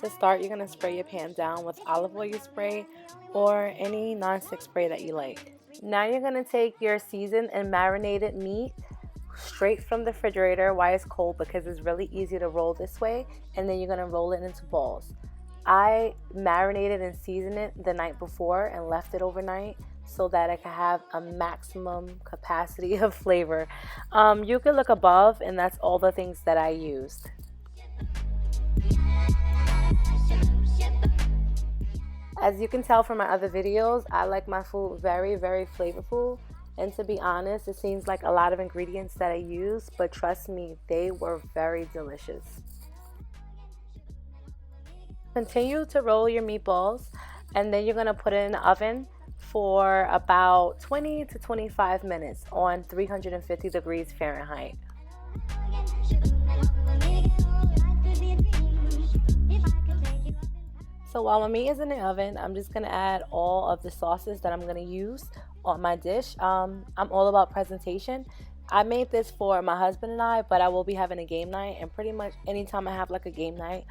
To start, you're going to spray your pan down with olive oil spray or any non-stick spray that you like. Now you're going to take your seasoned and marinated meat straight from the refrigerator while it's cold, because it's really easy to roll this way, and then you're going to roll it into balls. I marinated and seasoned it the night before and left it overnight so that it could have a maximum capacity of flavor. You can look above, and that's all the things that I used. As you can tell from my other videos, I like my food very, very flavorful. And to be honest, it seems like a lot of ingredients that I use, but trust me, they were very delicious. Continue to roll your meatballs, and then you're going to put it in the oven for about 20 to 25 minutes on 350 degrees Fahrenheit. So while my meat is in the oven, I'm just going to add all of the sauces that I'm going to use on my dish. I'm all about presentation. I made this for my husband and I, but I will be having a game night, and pretty much anytime I have like a game night,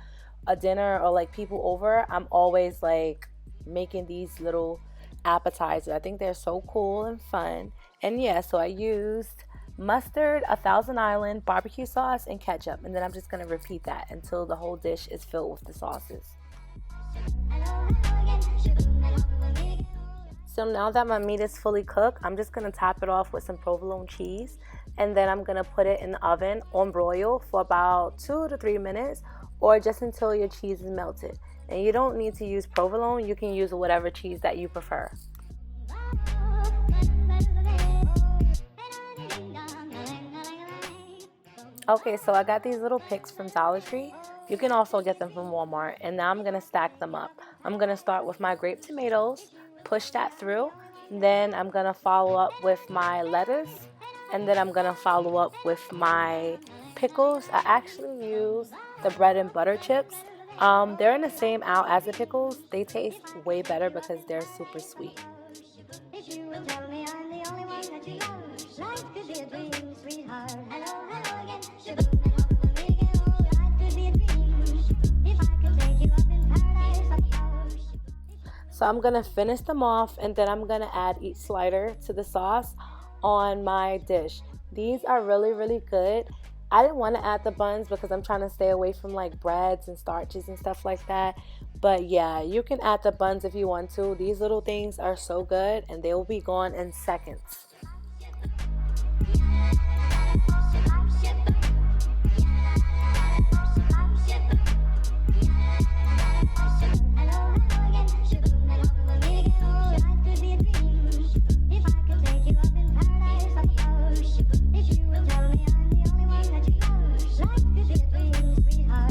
a dinner, or like people over, I'm always like making these little appetizers. I think they're so cool and fun. And yeah, so I used mustard, a Thousand Island, barbecue sauce, and ketchup, and then I'm just going to repeat that until the whole dish is filled with the sauces. So now that my meat is fully cooked, I'm just going to top it off with some provolone cheese, and then I'm going to put it in the oven on broil for about 2 to 3 minutes, or just until your cheese is melted. And you don't need to use provolone, you can use whatever cheese that you prefer. Okay, so I got these little picks from Dollar Tree. You can also get them from Walmart, and now I'm going to stack them up. I'm going to start with my grape tomatoes, push that through, then I'm going to follow up with my lettuce, and then I'm going to follow up with my pickles. I actually use the bread and butter chips. They're in the same aisle as the pickles. They taste way better because they're super sweet. So I'm going to finish them off, and then I'm going to add each slider to the sauce on my dish. These are really, really good. I didn't want to add the buns because I'm trying to stay away from like breads and starches and stuff like that. But yeah, you can add the buns if you want to. These little things are so good, and they will be gone in seconds.